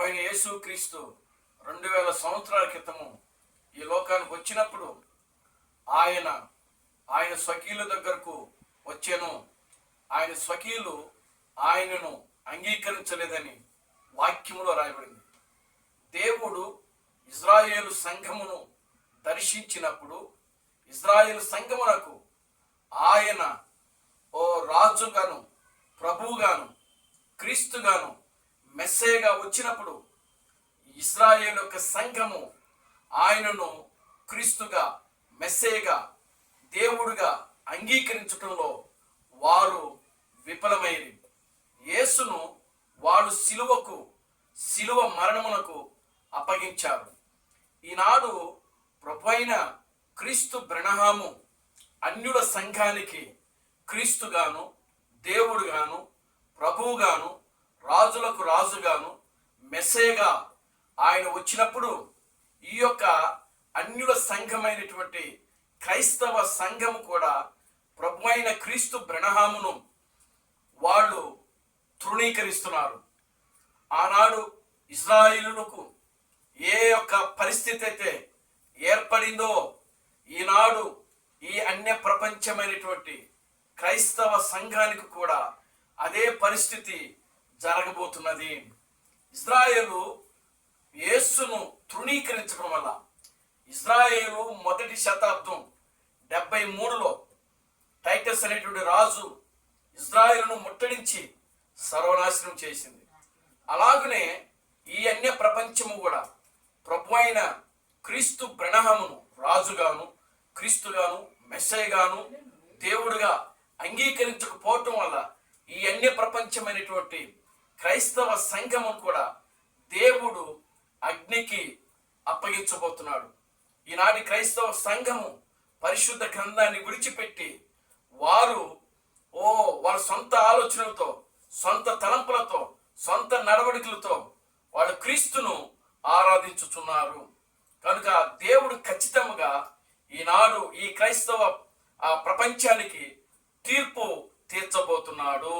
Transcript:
ప్రభైన యేసు క్రీస్తు 2000 సంవత్సరాల క్రితము ఈ లోకానికి వచ్చినప్పుడు ఆయన ఆయన స్వకీయుల దగ్గరకు వచ్చాను. ఆయన స్వకీయులు ఆయనను అంగీకరించలేదని వాక్యములో రాయబడింది. దేవుడు ఇజ్రాయేలు సంఘమును దర్శించినప్పుడు ఇజ్రాయేలు సంఘమునకు ఆయన ఓ రాజుగాను, ప్రభువుగాను, క్రీస్తుగాను, మెస్సేగా వచ్చినప్పుడు ఇజ్రాయేలు యొక్క సంఘము ఆయనను క్రీస్తుగా, మెస్సేగా, దేవుడుగా అంగీకరించడంలో వారు విఫలమైంది. యేసును వాళ్ళు శిలువ మరణమునకు అప్పగించారు. ఈనాడు ప్రభువైన క్రీస్తు బ్రహ్మము అన్యుల సంఘానికి క్రీస్తుగాను, దేవుడుగాను, ప్రభువుగాను, రాజులకు రాజుగాను, మెస్సేగా ఆయన వచ్చినప్పుడు ఈ యొక్క అన్యుల సంఘమైనటువంటి క్రైస్తవ సంఘము కూడా ప్రభువైన క్రీస్తు బ్రహ్మమును వాళ్ళు తృణీకరిస్తున్నారు. ఆనాడు ఇజ్రాయేలులకు ఏ యొక్క పరిస్థితి అయితే ఏర్పడిందో ఈనాడు ఈ అన్య ప్రపంచమైనటువంటి క్రైస్తవ సంఘానికి కూడా అదే పరిస్థితి జరగబోతున్నది. ఇజ్రాయేలు యేసును తృణీకరించడం వల్ల ఇజ్రాయేలు మొదటి శతాబ్దం 73లో టైటస్ అనేటువంటి రాజు ఇజ్రాయేలును ముట్టడించి సర్వనాశనం చేసింది. అలాగనే ఈ అన్య ప్రపంచము కూడా ప్రభువైన క్రీస్తు బ్రహ్మమును రాజుగాను, క్రీస్తుగాను, మెస్సయ్యగాను, దేవుడుగా అంగీకరించకపోవటం వల్ల ఈ అన్య ప్రపంచమైనటువంటి క్రైస్తవ సంఘము కూడా దేవుడు అగ్నికి అప్పగించబోతున్నాడు. ఈనాటి క్రైస్తవ సంఘము పరిశుద్ధ గ్రంథాన్ని విడిచిపెట్టి వారు వాళ్ళ సొంత ఆలోచనలతో, సొంత తలంపులతో, సొంత నడవడికలతో వాళ్ళు క్రీస్తును ఆరాధించుచున్నారు. కనుక దేవుడు ఖచ్చితంగా ఈనాడు ఈ క్రైస్తవ ప్రపంచానికి తీర్పు తీర్చబోతున్నాడు.